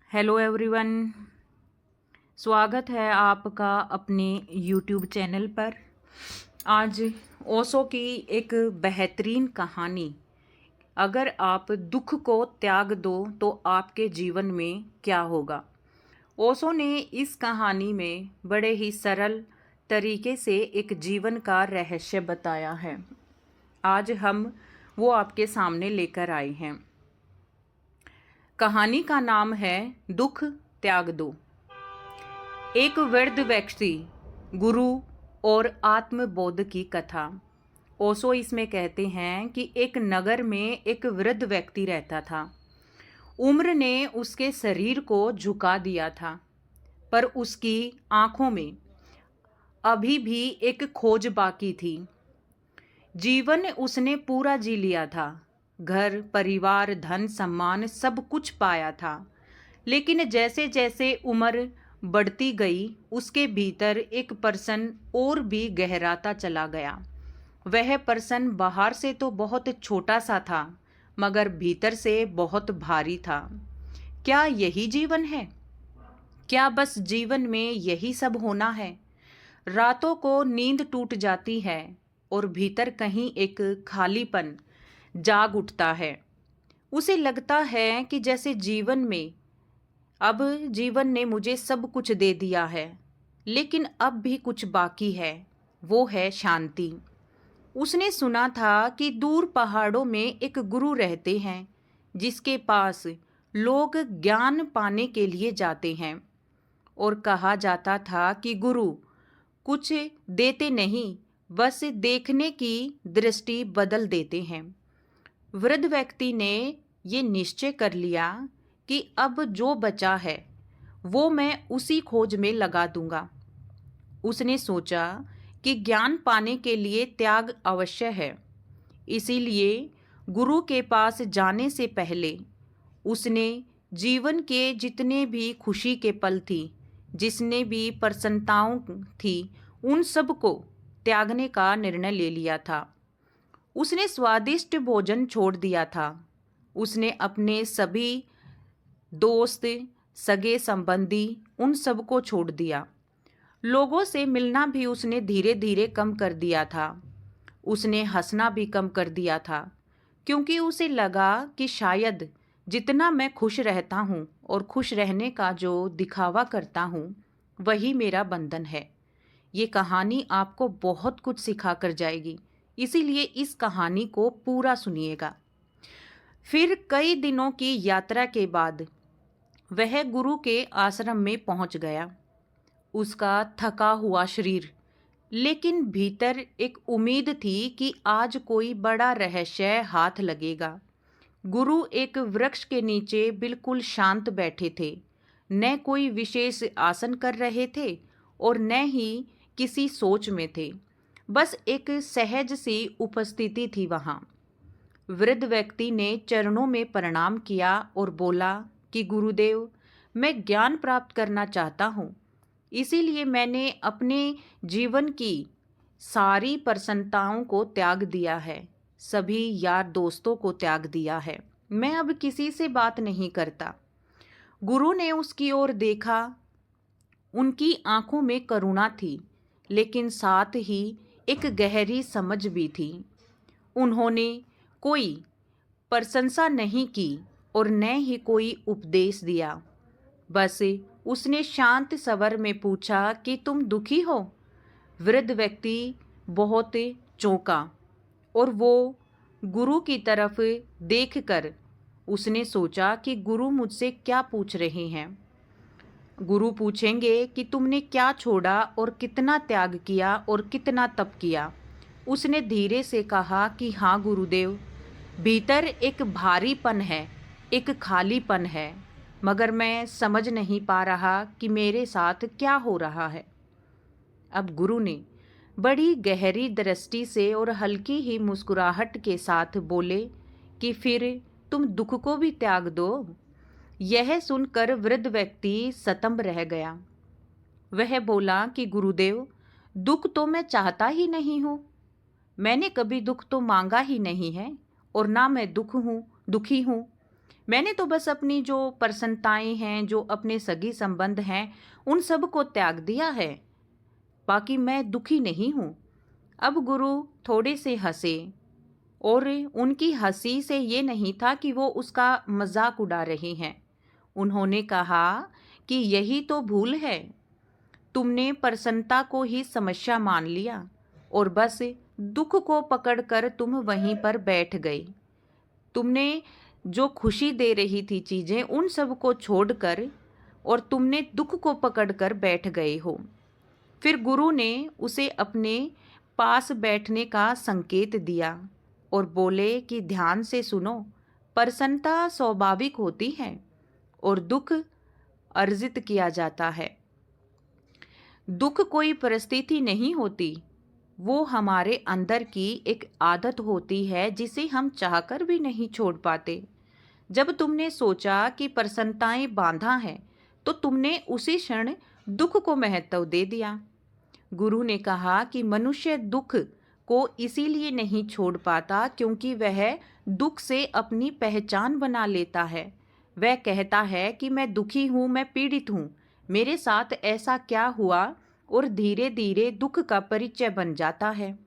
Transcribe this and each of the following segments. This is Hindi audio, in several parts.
Hello everyone. स्वागत है आपका अपने यूट्यूब चैनल पर। आज ओशो की एक बेहतरीन कहानी, अगर आप दुख को त्याग दो तो आपके जीवन में क्या होगा। ओशो ने इस कहानी में बड़े ही सरल तरीके से एक जीवन का रहस्य बताया है। आज हम वो आपके सामने लेकर आए हैं। कहानी का नाम है दुख त्याग दो। एक वृद्ध व्यक्ति, गुरु और आत्मबोध की कथा। ओशो इसमें कहते हैं कि एक नगर में एक वृद्ध व्यक्ति रहता था। उम्र ने उसके शरीर को झुका दिया था, पर उसकी आंखों में अभी भी एक खोज बाकी थी। जीवन उसने पूरा जी लिया था, घर परिवार धन सम्मान सब कुछ पाया था, लेकिन जैसे जैसे उम्र बढ़ती गई उसके भीतर एक प्रश्न और भी गहराता चला गया। वह प्रश्न बाहर से तो बहुत छोटा सा था, मगर भीतर से बहुत भारी था। क्या यही जीवन है? क्या बस जीवन में यही सब होना है? रातों को नींद टूट जाती है और भीतर कहीं एक खालीपन जाग उठता है। उसे लगता है कि जैसे जीवन ने मुझे सब कुछ दे दिया है, लेकिन अब भी कुछ बाकी है, वो है शांति। उसने सुना था कि दूर पहाड़ों में एक गुरु रहते हैं, जिसके पास लोग ज्ञान पाने के लिए जाते हैं, और कहा जाता था कि गुरु कुछ देते नहीं, बस देखने की दृष्टि बदल देते हैं। वृद्ध व्यक्ति ने ये निश्चय कर लिया कि अब जो बचा है वो मैं उसी खोज में लगा दूंगा। उसने सोचा कि ज्ञान पाने के लिए त्याग अवश्य है, इसीलिए गुरु के पास जाने से पहले उसने जीवन के जितने भी खुशी के पल थी, जिसने भी प्रसन्नताओं थी, उन सब को त्यागने का निर्णय ले लिया था। उसने स्वादिष्ट भोजन छोड़ दिया था। उसने अपने सभी दोस्त, सगे संबंधी, उन सब को छोड़ दिया। लोगों से मिलना भी उसने धीरे धीरे कम कर दिया था। उसने हंसना भी कम कर दिया था, क्योंकि उसे लगा कि शायद जितना मैं खुश रहता हूँ और खुश रहने का जो दिखावा करता हूँ, वही मेरा बंधन है। ये कहानी आपको बहुत कुछ सिखा कर जाएगी, इसीलिए इस कहानी को पूरा सुनिएगा। फिर कई दिनों की यात्रा के बाद वह गुरु के आश्रम में पहुंच गया। उसका थका हुआ शरीर, लेकिन भीतर एक उम्मीद थी कि आज कोई बड़ा रहस्य हाथ लगेगा। गुरु एक वृक्ष के नीचे बिल्कुल शांत बैठे थे। न कोई विशेष आसन कर रहे थे और न ही किसी सोच में थे। बस एक सहज सी उपस्थिति थी वहाँ। वृद्ध व्यक्ति ने चरणों में प्रणाम किया और बोला कि गुरुदेव, मैं ज्ञान प्राप्त करना चाहता हूँ, इसीलिए मैंने अपने जीवन की सारी प्रसन्नताओं को त्याग दिया है, सभी यार दोस्तों को त्याग दिया है। मैं अब किसी से बात नहीं करता। गुरु ने उसकी ओर देखा। उनकी आंखों में करुणा थी, लेकिन साथ ही एक गहरी समझ भी थी। उन्होंने कोई प्रशंसा नहीं की और न ही कोई उपदेश दिया। बस उसने शांत स्वर में पूछा कि तुम दुखी हो? वृद्ध व्यक्ति बहुत चौंका और वो गुरु की तरफ देखकर उसने सोचा कि गुरु मुझसे क्या पूछ रहे हैं। गुरु पूछेंगे कि तुमने क्या छोड़ा और कितना त्याग किया और कितना तप किया। उसने धीरे से कहा कि हाँ गुरुदेव, भीतर एक भारीपन है, एक खालीपन है, मगर मैं समझ नहीं पा रहा कि मेरे साथ क्या हो रहा है। अब गुरु ने बड़ी गहरी दृष्टि से और हल्की ही मुस्कुराहट के साथ बोले कि फिर तुम दुख को भी त्याग दो। यह सुनकर वृद्ध व्यक्ति स्तंभ रह गया। वह बोला कि गुरुदेव, दुख तो मैं चाहता ही नहीं हूँ। मैंने कभी दुख तो मांगा ही नहीं है और ना मैं दुखी हूँ। मैंने तो बस अपनी जो प्रसन्नताएं हैं, जो अपने सगी संबंध हैं, उन सब को त्याग दिया है। बाकी मैं दुखी नहीं हूँ। अब गुरु थोड़े से हंसे, और उनकी हंसी से ये नहीं था कि वो उसका मजाक उड़ा रहे हैं। उन्होंने कहा कि यही तो भूल है, तुमने प्रसन्नता को ही समस्या मान लिया और बस दुख को पकड़कर तुम वहीं पर बैठ गए। तुमने जो खुशी दे रही थी चीज़ें, उन सब को छोड़कर, और तुमने दुख को पकड़कर बैठ गए हो। फिर गुरु ने उसे अपने पास बैठने का संकेत दिया और बोले कि ध्यान से सुनो, प्रसन्नता स्वाभाविक होती है और दुख अर्जित किया जाता है। दुख कोई परिस्थिति नहीं होती, वो हमारे अंदर की एक आदत होती है जिसे हम चाहकर भी नहीं छोड़ पाते। जब तुमने सोचा कि प्रसन्नताएं बांधा है, तो तुमने उसी क्षण दुख को महत्व दे दिया। गुरु ने कहा कि मनुष्य दुख को इसीलिए नहीं छोड़ पाता क्योंकि वह दुख से अपनी पहचान बना लेता है। वह कहता है कि मैं दुखी हूँ, मैं पीड़ित हूँ, मेरे साथ ऐसा क्या हुआ, और धीरे धीरे दुख का परिचय बन जाता है।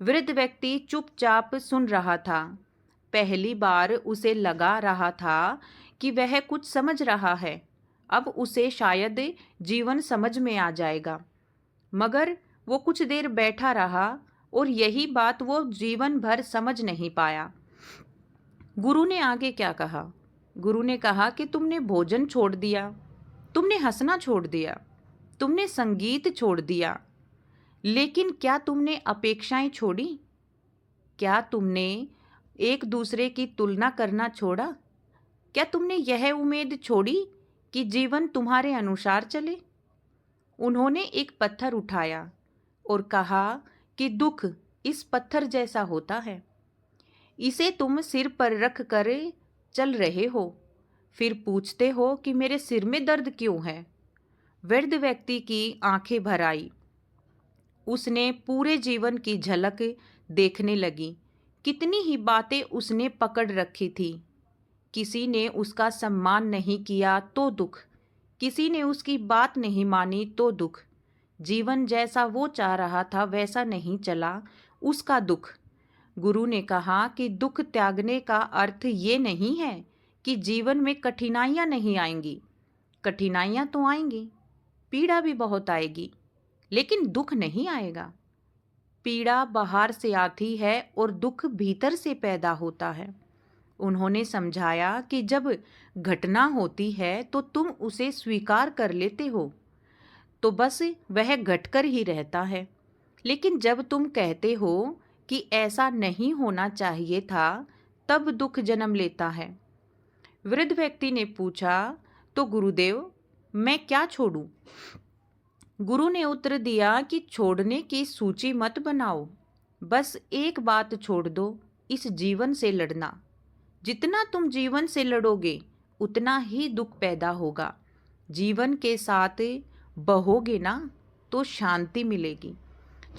वृद्ध व्यक्ति चुपचाप सुन रहा था। पहली बार उसे लगा रहा था कि वह कुछ समझ रहा है। अब उसे शायद जीवन समझ में आ जाएगा। मगर वो कुछ देर बैठा रहा और यही बात वो जीवन भर समझ नहीं पाया। गुरु ने आगे क्या कहा? गुरु ने कहा कि तुमने भोजन छोड़ दिया, तुमने हंसना छोड़ दिया, तुमने संगीत छोड़ दिया, लेकिन क्या तुमने अपेक्षाएं छोड़ी? क्या तुमने एक दूसरे की तुलना करना छोड़ा? क्या तुमने यह उम्मीद छोड़ी कि जीवन तुम्हारे अनुसार चले? उन्होंने एक पत्थर उठाया और कहा कि दुख इस पत्थर जैसा होता है, इसे तुम सिर पर रख कर चल रहे हो, फिर पूछते हो कि मेरे सिर में दर्द क्यों है। वृद्ध व्यक्ति की आंखें भर आई। उसने पूरे जीवन की झलक देखने लगी। कितनी ही बातें उसने पकड़ रखी थी। किसी ने उसका सम्मान नहीं किया तो दुख, किसी ने उसकी बात नहीं मानी तो दुख, जीवन जैसा वो चाह रहा था वैसा नहीं चला, उसका दुख। गुरु ने कहा कि दुख त्यागने का अर्थ ये नहीं है कि जीवन में कठिनाइयाँ नहीं आएंगी। कठिनाइयाँ तो आएंगी, पीड़ा भी बहुत आएगी, लेकिन दुख नहीं आएगा। पीड़ा बाहर से आती है और दुख भीतर से पैदा होता है। उन्होंने समझाया कि जब घटना होती है तो तुम उसे स्वीकार कर लेते हो, तो बस वह घटकर ही रहता है। लेकिन जब तुम कहते हो कि ऐसा नहीं होना चाहिए था, तब दुख जन्म लेता है। वृद्ध व्यक्ति ने पूछा, तो गुरुदेव मैं क्या छोड़ूं? गुरु ने उत्तर दिया कि छोड़ने की सूची मत बनाओ, बस एक बात छोड़ दो, इस जीवन से लड़ना। जितना तुम जीवन से लड़ोगे उतना ही दुख पैदा होगा। जीवन के साथ बहोगे ना तो शांति मिलेगी।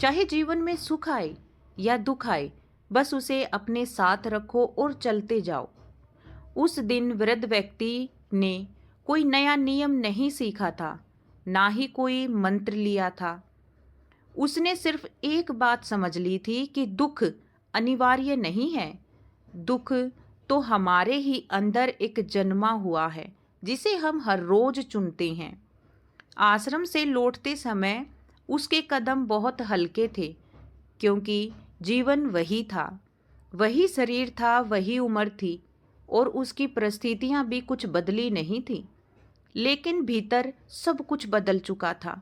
चाहे जीवन में सुख आए या दुख आए, बस उसे अपने साथ रखो और चलते जाओ। उस दिन वृद्ध व्यक्ति ने कोई नया नियम नहीं सीखा था, ना ही कोई मंत्र लिया था। उसने सिर्फ एक बात समझ ली थी कि दुख अनिवार्य नहीं है। दुख तो हमारे ही अंदर एक जन्मा हुआ है जिसे हम हर रोज चुनते हैं। आश्रम से लौटते समय उसके कदम बहुत हल्के थे, क्योंकि जीवन वही था, वही शरीर था, वही उम्र थी, और उसकी परिस्थितियां भी कुछ बदली नहीं थी। लेकिन भीतर सब कुछ बदल चुका था।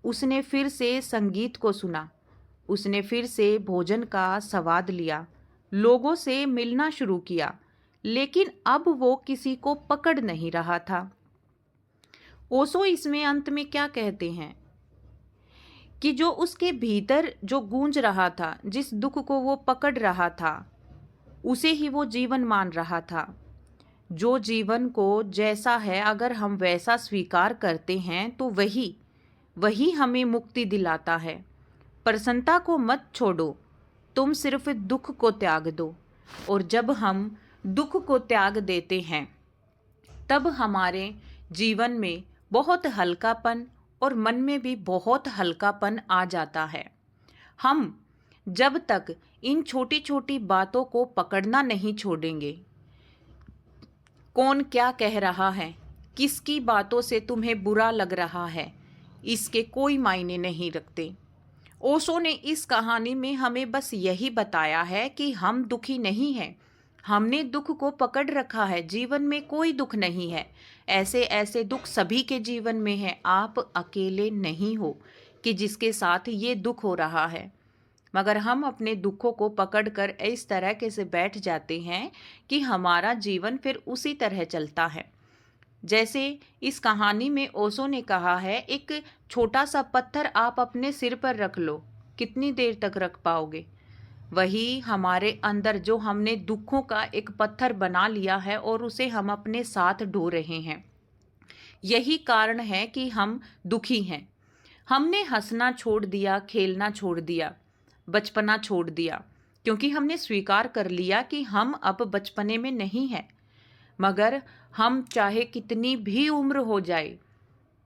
उसने फिर से संगीत को सुना, उसने फिर से भोजन का स्वाद लिया, लोगों से मिलना शुरू किया, लेकिन अब वो किसी को पकड़ नहीं रहा था। ओशो इसमें अंत में क्या कहते हैं कि जो उसके भीतर जो गूंज रहा था, जिस दुख को वो पकड़ रहा था, उसे ही वो जीवन मान रहा था। जो जीवन को जैसा है अगर हम वैसा स्वीकार करते हैं तो वही हमें मुक्ति दिलाता है। प्रसन्नता को मत छोड़ो, तुम सिर्फ दुख को त्याग दो। और जब हम दुख को त्याग देते हैं तब हमारे जीवन में बहुत हल्कापन और मन में भी बहुत हल्कापन आ जाता है। हम जब तक इन छोटी छोटी बातों को पकड़ना नहीं छोड़ेंगे, कौन क्या कह रहा है, किसकी बातों से तुम्हें बुरा लग रहा है, इसके कोई मायने नहीं रखते। ओशो ने इस कहानी में हमें बस यही बताया है कि हम दुखी नहीं हैं। हमने दुख को पकड़ रखा है। जीवन में कोई दुख नहीं है। ऐसे ऐसे दुख सभी के जीवन में है। आप अकेले नहीं हो कि जिसके साथ ये दुख हो रहा है। मगर हम अपने दुखों को पकड़कर इस तरह के से बैठ जाते हैं कि हमारा जीवन फिर उसी तरह चलता है। जैसे इस कहानी में ओशो ने कहा है, एक छोटा सा पत्थर आप अपने सिर पर रख लो, कितनी देर तक रख पाओगे? वही हमारे अंदर जो हमने दुखों का एक पत्थर बना लिया है और उसे हम अपने साथ ढो रहे हैं। यही कारण है कि हम दुखी हैं। हमने हंसना छोड़ दिया, खेलना छोड़ दिया, बचपना छोड़ दिया, क्योंकि हमने स्वीकार कर लिया कि हम अब बचपने में नहीं हैं। मगर हम चाहे कितनी भी उम्र हो जाए,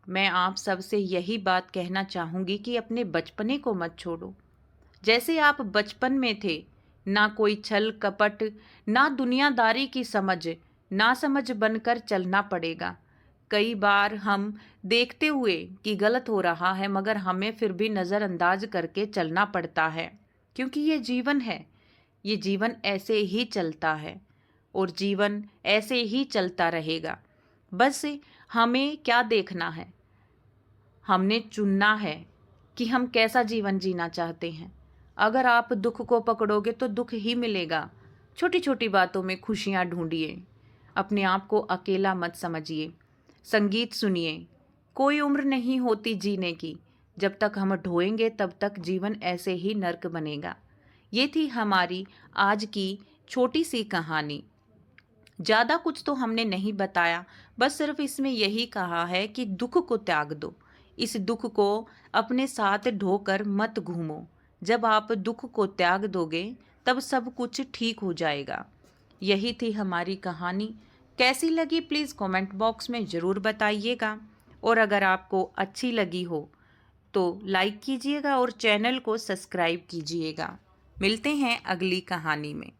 मैं आप सबसे यही बात कहना चाहूँगी कि अपने बचपने को मत छोड़ो। जैसे आप बचपन में थे, ना कोई छल कपट, ना दुनियादारी की समझ, ना समझ बनकर चलना पड़ेगा। कई बार हम देखते हुए कि गलत हो रहा है, मगर हमें फिर भी नज़रअंदाज करके चलना पड़ता है, क्योंकि ये जीवन है। ये जीवन ऐसे ही चलता है और जीवन ऐसे ही चलता रहेगा। बस हमें क्या देखना है, हमने चुनना है कि हम कैसा जीवन जीना चाहते हैं। अगर आप दुख को पकड़ोगे तो दुख ही मिलेगा। छोटी छोटी बातों में खुशियाँ ढूंढिए। अपने आप को अकेला मत समझिए। संगीत सुनिए। कोई उम्र नहीं होती जीने की। जब तक हम ढोएंगे तब तक जीवन ऐसे ही नर्क बनेगा। ये थी हमारी आज की छोटी सी कहानी। ज़्यादा कुछ तो हमने नहीं बताया, बस सिर्फ इसमें यही कहा है कि दुख को त्याग दो। इस दुख को अपने साथ ढोकर मत घूमो। जब आप दुख को त्याग दोगे तब सब कुछ ठीक हो जाएगा। यही थी हमारी कहानी। कैसी लगी प्लीज़ कमेंट बॉक्स में ज़रूर बताइएगा। और अगर आपको अच्छी लगी हो तो लाइक कीजिएगा और चैनल को सब्सक्राइब कीजिएगा। मिलते हैं अगली कहानी में।